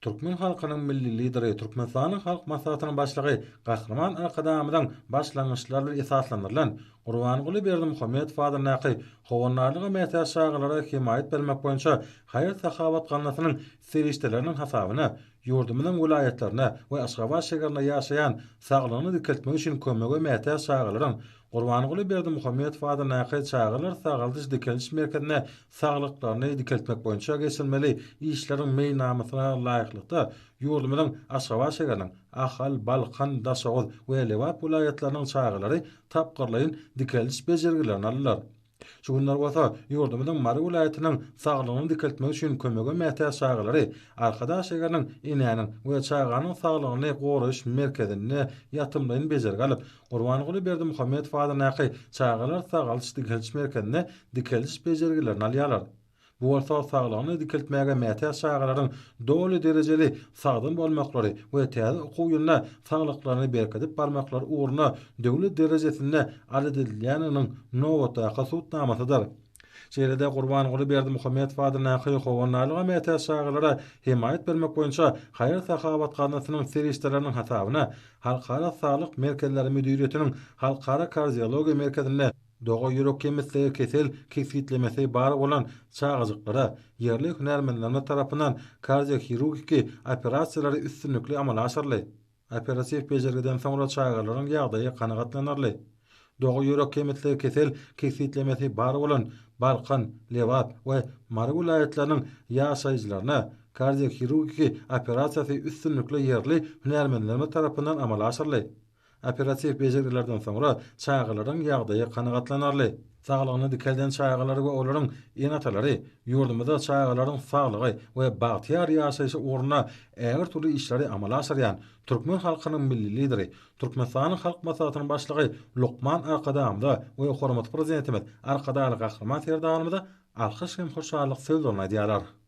Türkmen halkynyň milli lideri, Türkmenistanyň halk maslahatynyň başlygy Gahrman Arkadamyň başlangyçlary esaslandyrylan Gurbanyguly Berdimuhammedow adly näki howannarlyga mätäç şagylara himayet bermek boýunça haýat sahabat galnasynyň serişdeleriniň hasabyna ýurdumyň vilayetlerine we Aşgabat şeherine ýaşaýan saglygyny dikeltmek üçin kömege mätäç şagylaryň Gurbanyguly Berdimuhammedow adly näki çagylar sagaldyş dikelişi merkezine saglyklaryny dikeltmek boýunça geçilmeli işleriň meýnamasyna laýyklykda ýurdumyň Aşgabat şeheriniň Ahal, Balkan, Daşoğuz we Lewap vilayetleriniň çagylary tapgyrlaýyn dikeliş bejergilerini alýar. Şu günler bolsa ýurdumyň Mary vilayetiniň saglygyny dikeltmek üçin kömege mätäç çagylary Arkadaş şeheriniň inäniň we çaganyň saglygyny goraýyş merkezine ýatymlaýyn bejergi alyp Gurbanyguly Berdimuhammedow adly näki çagylar sagaldyş dikeliş merkezine dikeliş bejergilerini alýarlar. Bu bolsa saglygyny dikeltmäge mätäç şagylaryň doly derejeli sagdym bolmaklary we täze okuw ýylyna saglyklaryny berkidip barmaklary uğruna döwlet derejesinde aladylýanynyň nowatdaky sutnamasydyr. Şeýlede Gurbanyguly Berdimuhammedow adly näki howannarlyga mätäç şagylara himayet bermek boýunça haýat sahabat galnasynyň serişdeleriniň hasabyna Halkara Saglyk Merkezleri Müdiriýetiniň Halkara Kardiologiýa Merkezine Doga ýürek kemikleri kesel kesitlemesi bar bolan çağıjyklara yerli hünärmenler tarapyndan kardiohirurgiki operasiýalary üstünlikli amala aşyrly. Operasiýa bejergiden soňra çağılaryň ýagdaýy kanagatlanarly. Doga ýürek kemikleri kesel kesitlemesi bar bolan Balkan, Lewap we Mary vilayetleriniň ýaşaýjylaryna kardiohirurgiki operasiýasy üstünlikli yerli hünärmenler tarapyndan amala aşyrly. Operativ bejergilerden soňra çağılaryň ýagdaýy kanagatlanarly. Saglygyny dikelden çağılary we olaryň enatalary ýurdumyzda çağılaryň saglygy we bagtyar ýaşaýyşy uğruna äger türlü işleri amala aşyrýan Türkmen halkynyň milli lideri, Türkmenistanyň halk maslahatynyň başlygy Lukman Arkadamyň we hormat prezidentimiz Arkadaly Gahrman Serdalymyza alkyş hem hoşallyk sözlerini aýdýarlar.